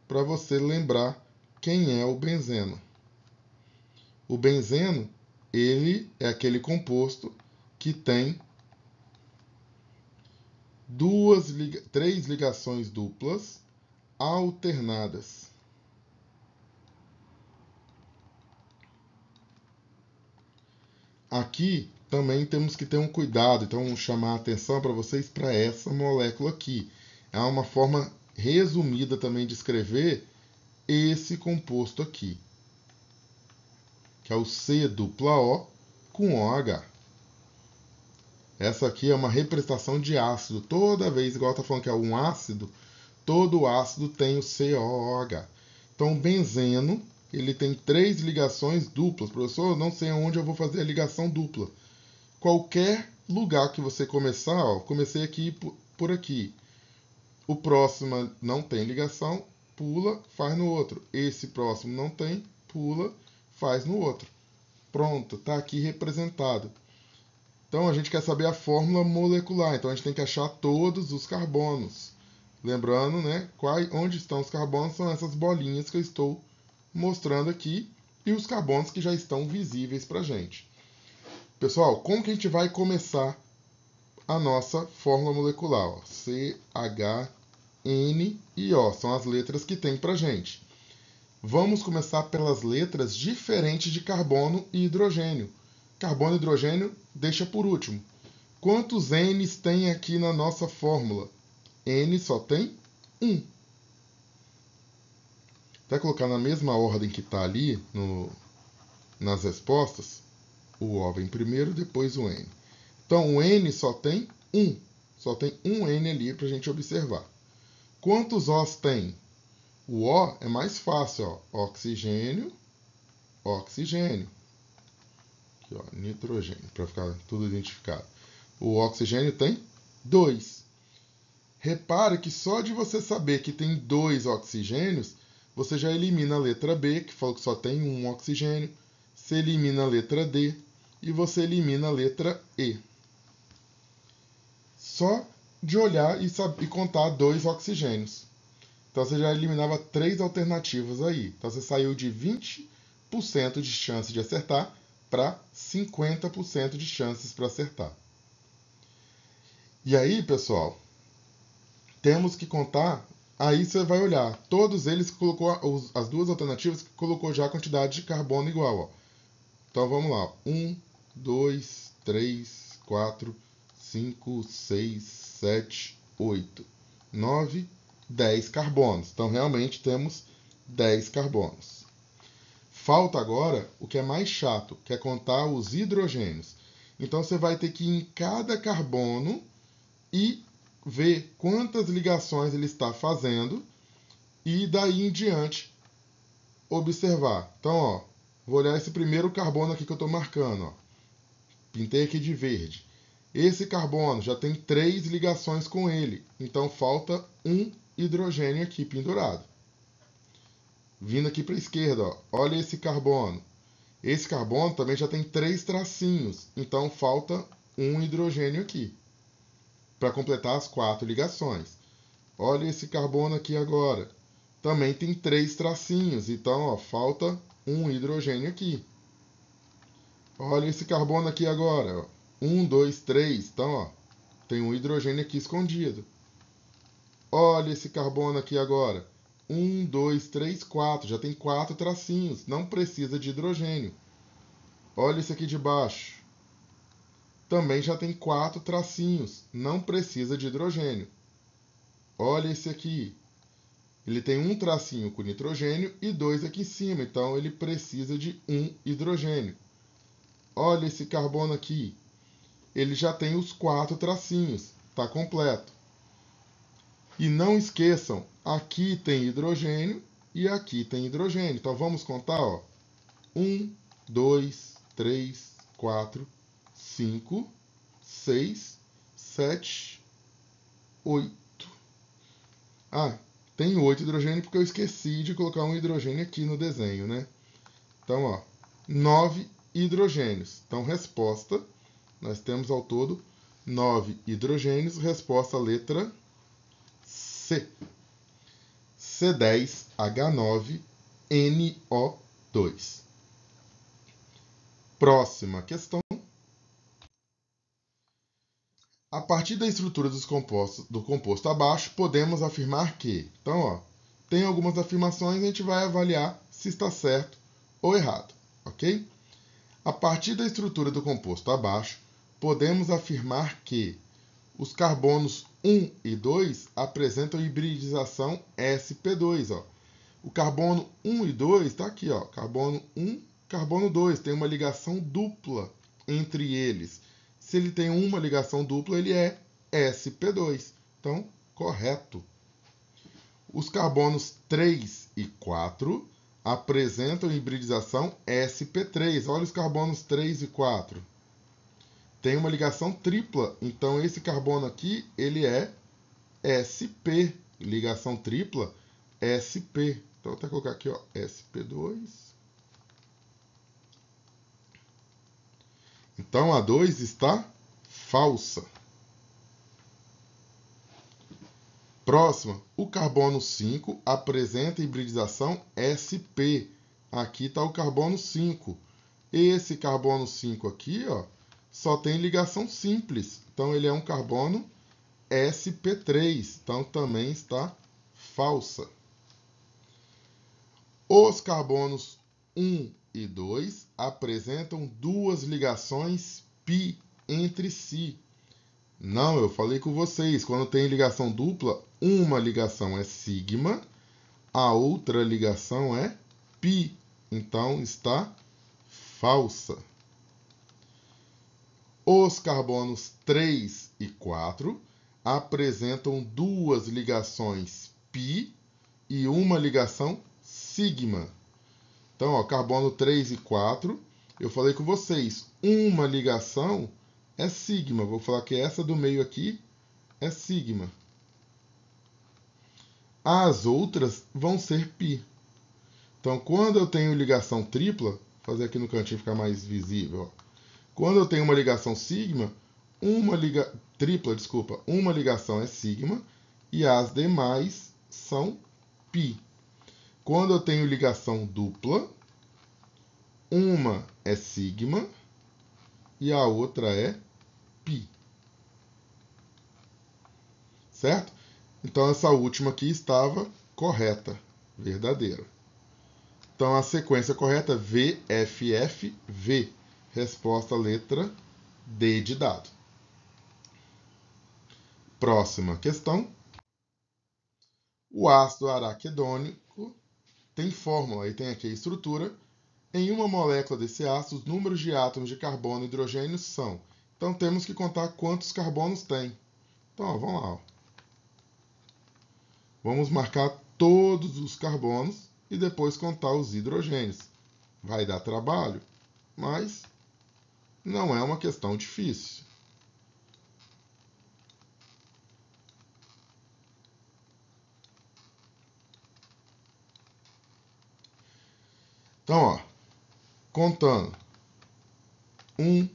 Speaker 1: para você lembrar quem é o benzeno. O benzeno, ele é aquele composto que tem três ligações duplas alternadas. Aqui também temos que ter um cuidado, então vamos chamar a atenção para vocês para essa molécula aqui. É uma forma resumida também de escrever esse composto aqui, que é o C-O com OH. Essa aqui é uma representação de ácido. Toda vez, igual está falando que é um ácido, todo ácido tem o COOH. Então, o benzeno, ele tem três ligações duplas. Professor, não sei aonde eu vou fazer a ligação dupla. Qualquer lugar que você começar, ó, comecei aqui por aqui. O próximo não tem ligação, pula, faz no outro. Esse próximo não tem, pula, faz no outro. Pronto, está aqui representado. Então, a gente quer saber a fórmula molecular. Então, a gente tem que achar todos os carbonos. Lembrando, né, onde estão os carbonos são essas bolinhas que eu estou mostrando aqui e os carbonos que já estão visíveis para a gente. Pessoal, como que a gente vai começar a nossa fórmula molecular? Ó, C, H, N e O são as letras que tem para a gente. Vamos começar pelas letras diferentes de carbono e hidrogênio. Carbono e hidrogênio deixa por último. Quantos N's tem aqui na nossa fórmula? N só tem 1. Até colocar na mesma ordem que está ali nas respostas, o O vem primeiro, depois o N. Então, o N só tem 1. Só tem um N ali para a gente observar. Quantos Os tem? O O é mais fácil. Ó. Oxigênio, oxigênio. Aqui, ó, nitrogênio, para ficar tudo identificado. O oxigênio tem 2. Repare que só de você saber que tem 2 oxigênios, você já elimina a letra B, que falou que só tem um oxigênio. Você elimina a letra D e você elimina a letra E. Só de olhar e contar 2 oxigênios. Então você já eliminava 3 alternativas aí. Então você saiu de 20% de chance de acertar para 50% de chances para acertar. E aí, pessoal, temos que contar. Aí você vai olhar, todos eles colocou as duas alternativas, colocou já a quantidade de carbono igual. Ó. Então vamos lá. 1, 2, 3, 4, 5, 6, 7, 8, 9, 10 carbonos. Então realmente temos 10 carbonos. Falta agora o que é mais chato, que é contar os hidrogênios. Então você vai ter que ir em cada carbono e ver quantas ligações ele está fazendo e daí em diante observar. Então, ó, vou olhar esse primeiro carbono aqui que eu estou marcando. Ó. Pintei aqui de verde. Esse carbono já tem 3 ligações com ele, então falta um hidrogênio aqui pendurado. Vindo aqui para a esquerda, ó, olha esse carbono. Esse carbono também já tem 3 tracinhos, então falta um hidrogênio aqui, para completar as 4 ligações. Olha esse carbono aqui agora. Também tem 3 tracinhos, então ó, falta um hidrogênio aqui. Olha esse carbono aqui agora. Ó. 1, 2, 3. Então, ó, tem um hidrogênio aqui escondido. Olha esse carbono aqui agora. 1, 2, 3, 4. Já tem 4 tracinhos. Não precisa de hidrogênio. Olha esse aqui de baixo. Também já tem 4 tracinhos. Não precisa de hidrogênio. Olha esse aqui. Ele tem um tracinho com nitrogênio e 2 aqui em cima. Então, ele precisa de um hidrogênio. olha esse carbono aqui. Ele já tem os 4 tracinhos, está completo. E não esqueçam, aqui tem hidrogênio e aqui tem hidrogênio. Então vamos contar, ó. 1, 2, 3, 4, 5, 6, 7, 8. Ah, tem 8 hidrogênio porque eu esqueci de colocar um hidrogênio aqui no desenho, né? Então, ó, 9 hidrogênios. Então, resposta, nós temos ao todo 9 hidrogênios. Resposta, letra C. C10H9NO2. Próxima questão. A partir da estrutura do composto abaixo, podemos afirmar que... Então, ó, tem algumas afirmações, a gente vai avaliar se está certo ou errado, ok? A partir da estrutura do composto abaixo, podemos afirmar que os carbonos 1 e 2 apresentam hibridização sp2. Ó. O carbono 1 e 2 está aqui, ó, carbono 1, carbono 2, tem uma ligação dupla entre eles. Se ele tem uma ligação dupla, ele é sp2. Então, correto. Os carbonos 3 e 4 apresentam hibridização sp3. Olha os carbonos 3 e 4. Tem uma ligação tripla, então esse carbono aqui, ele é sp. Ligação tripla, sp. Então, vou até colocar aqui, ó, sp2. Então, a 2 está falsa. Próxima, o carbono 5 apresenta hibridização sp. Aqui está o carbono 5. Esse carbono 5 aqui, ó, só tem ligação simples. Então, ele é um carbono sp3. Então, também está falsa. Os carbonos 1 e 2 apresentam duas ligações π entre si. Não, eu falei com vocês, quando tem ligação dupla, uma ligação é sigma, a outra ligação é π. Então, está falsa. Os carbonos 3 e 4 apresentam duas ligações π e uma ligação sigma. Então, ó, carbono 3 e 4, eu falei com vocês, uma ligação é sigma. Vou falar que essa do meio aqui é sigma. As outras vão ser π. Então, quando eu tenho ligação tripla, vou fazer aqui no cantinho ficar mais visível, ó. Quando eu tenho uma ligação sigma, uma ligação é sigma e as demais são π. Quando eu tenho ligação dupla, uma é sigma e a outra é π. Certo? Então, essa última aqui estava correta, verdadeira. Então, a sequência correta é VFFV. Resposta letra D de dado. Próxima questão. O ácido araquidônico tem fórmula, e tem aqui a estrutura. Em uma molécula desse ácido, os números de átomos de carbono e hidrogênio são. Então, temos que contar quantos carbonos tem. Então, ó, vamos lá. Ó. Vamos marcar todos os carbonos e depois contar os hidrogênios. Vai dar trabalho, mas não é uma questão difícil. Então, ó, contando. 1,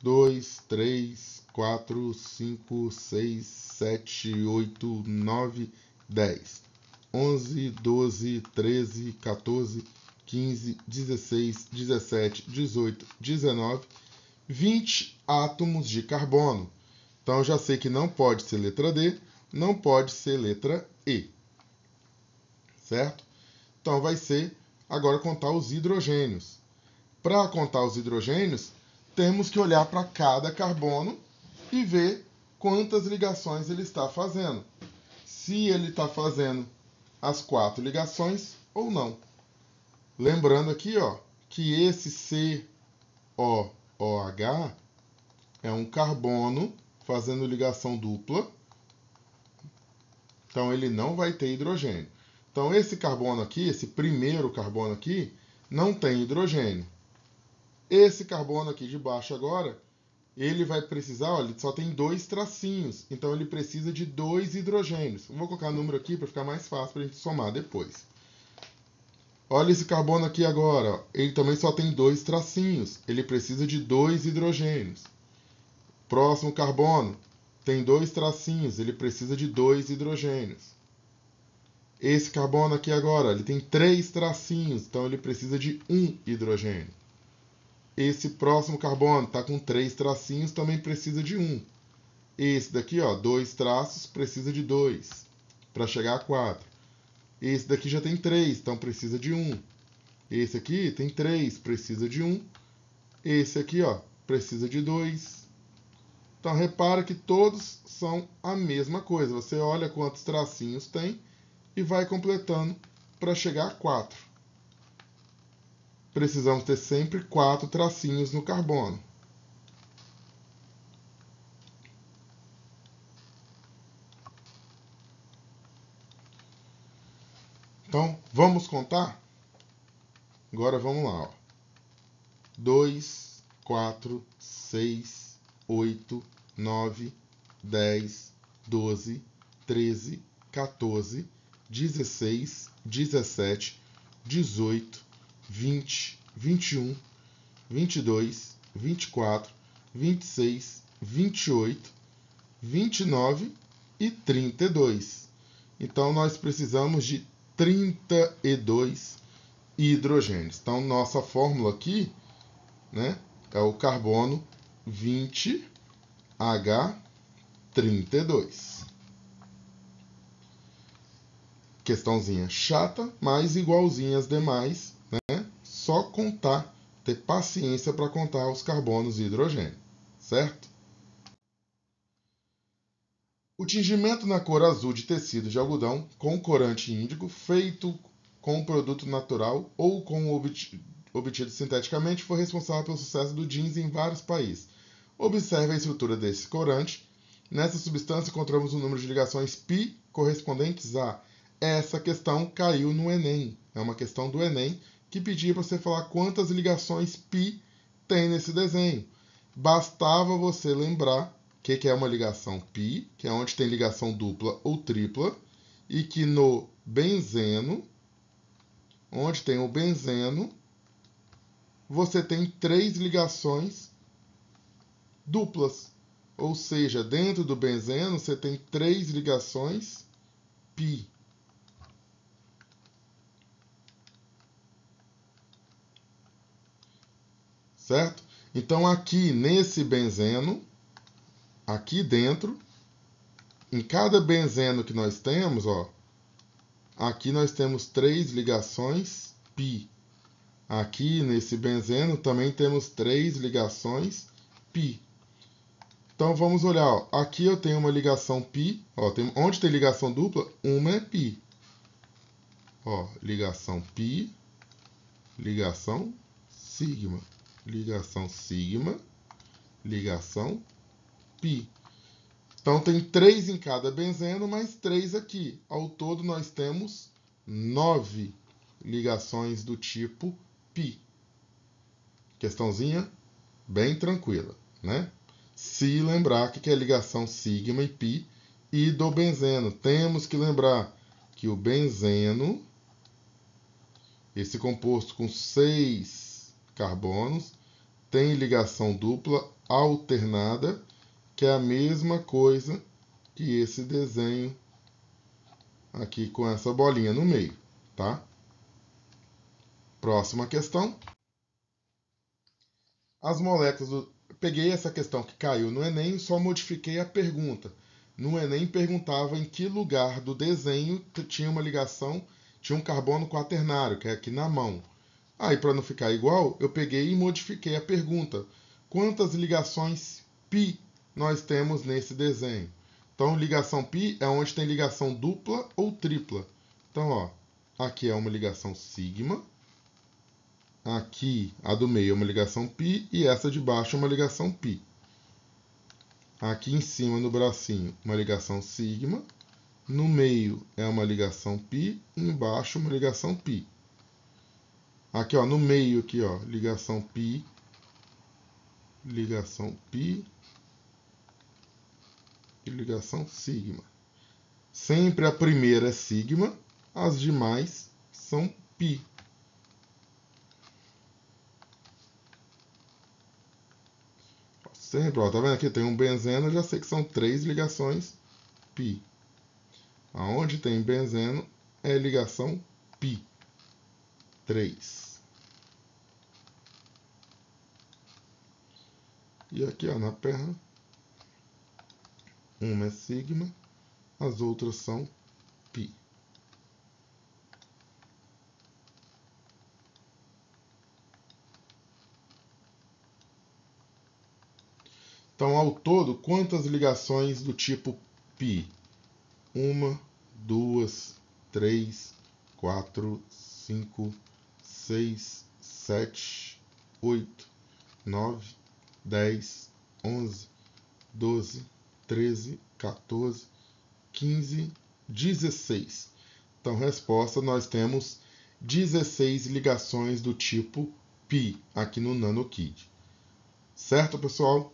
Speaker 1: 2, 3, 4, 5, 6, 7, 8, 9, 10. 11, 12, 13, 14, 15, 16, 17, 18, 19, 20 átomos de carbono. Então, eu já sei que não pode ser letra D, não pode ser letra E. Certo? Então, vai ser agora contar os hidrogênios. Para contar os hidrogênios, temos que olhar para cada carbono e ver quantas ligações ele está fazendo. Se ele está fazendo as 4 ligações ou não. Lembrando aqui, ó, que esse COO OH é um carbono fazendo ligação dupla. Então, ele não vai ter hidrogênio. Então, esse carbono aqui, esse primeiro carbono aqui, não tem hidrogênio. Esse carbono aqui de baixo agora, ele vai precisar, olha, ele só tem 2 tracinhos. Então, ele precisa de 2 hidrogênios. Eu vou colocar o número aqui para ficar mais fácil para a gente somar depois. Olha esse carbono aqui agora. Ó. Ele também só tem 2 tracinhos. Ele precisa de 2 hidrogênios. Próximo carbono tem 2 tracinhos. Ele precisa de 2 hidrogênios. Esse carbono aqui agora, ele tem 3 tracinhos. Então, ele precisa de 1 hidrogênio. Esse próximo carbono está com 3 tracinhos, também precisa de 1. Esse daqui, ó, 2 traços, precisa de 2 para chegar a 4. Esse daqui já tem 3, então precisa de 1. Esse aqui tem 3, precisa de 1. Esse aqui, ó, precisa de 2. Então, repara que todos são a mesma coisa. Você olha quantos tracinhos tem e vai completando para chegar a 4. Precisamos ter sempre 4 tracinhos no carbono. Então, vamos contar? Agora vamos lá. Ó. 2, 4, 6, 8, 9, 10, 12, 13, 14, 16, 17, 18, 20, 21, 22, 24, 26, 28, 29 e 32. Então, nós precisamos de 32 hidrogênios. Então, nossa fórmula aqui, né, é o carbono 20H32. Questãozinha chata, mas igualzinha às demais, né? Só contar, ter paciência para contar os carbonos e hidrogênio, certo? O tingimento na cor azul de tecido de algodão com corante índigo feito com produto natural ou com obtido sinteticamente foi responsável pelo sucesso do jeans em vários países. Observe a estrutura desse corante. Nessa substância encontramos um número de ligações π correspondentes a... Essa questão caiu no Enem. É uma questão do Enem que pedia para você falar quantas ligações π tem nesse desenho. Bastava você lembrar o que é uma ligação π, que é onde tem ligação dupla ou tripla, e que no benzeno, onde tem o benzeno, você tem 3 ligações duplas. Ou seja, dentro do benzeno você tem 3 ligações π. Certo? Então aqui nesse benzeno, aqui dentro, em cada benzeno que nós temos, ó, aqui nós temos 3 ligações π. Aqui nesse benzeno também temos 3 ligações π. Então vamos olhar, ó, aqui eu tenho uma ligação π, ó, onde tem ligação dupla, uma é π. Ó, ligação π, ligação sigma, ligação sigma, ligação π. Então tem 3 em cada benzeno, mais 3 aqui. Ao todo nós temos 9 ligações do tipo π. Questãozinha bem tranquila, né? Se lembrar que é ligação sigma e π e do benzeno. Temos que lembrar que o benzeno, esse composto com 6 carbonos, tem ligação dupla alternada, que é a mesma coisa que esse desenho aqui com essa bolinha no meio, tá? Próxima questão. As moléculas do... Peguei essa questão que caiu no Enem e só modifiquei a pergunta. No Enem perguntava em que lugar do desenho tinha uma ligação, tinha um carbono quaternário, que é aqui na mão. Aí, para não ficar igual, eu peguei e modifiquei a pergunta. Quantas ligações π nós temos nesse desenho? Então, ligação π é onde tem ligação dupla ou tripla. Então, ó, aqui é uma ligação sigma. Aqui, a do meio é uma ligação π e essa de baixo é uma ligação π. Aqui em cima, no bracinho, uma ligação sigma. No meio é uma ligação π, embaixo uma ligação π. Aqui, ó, no meio aqui, ó, ligação π e ligação sigma. Sempre a primeira é sigma, as demais são π. Sempre, ó, tá vendo aqui? Tem um benzeno, eu já sei que são 3 ligações π. Aonde tem benzeno é ligação π. 3. E aqui, ó, na perna, uma é sigma, as outras são π. Então, ao todo, quantas ligações do tipo π? 1, 2, 3, 4, 5, 6, 7, 8, 9, 10, 11, 12, 13, 14, 15, 16. Então, resposta, nós temos 16 ligações do tipo π aqui no NanoKid. Certo, pessoal?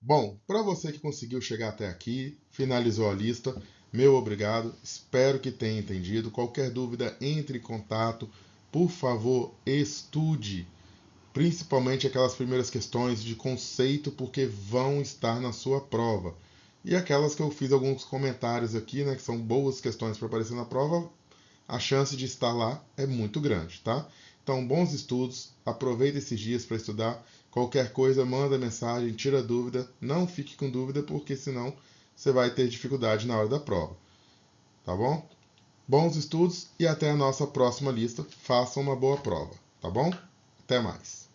Speaker 1: Bom, para você que conseguiu chegar até aqui, finalizou a lista, meu obrigado, espero que tenha entendido. Qualquer dúvida, entre em contato. Por favor, estude, principalmente aquelas primeiras questões de conceito, porque vão estar na sua prova. E aquelas que eu fiz alguns comentários aqui, né, que são boas questões para aparecer na prova, a chance de estar lá é muito grande, tá? Então, bons estudos, aproveita esses dias para estudar. Qualquer coisa, manda mensagem, tira dúvida, não fique com dúvida, porque senão você vai ter dificuldade na hora da prova, tá bom? Bons estudos e até a nossa próxima lista. Façam uma boa prova, tá bom? Até mais.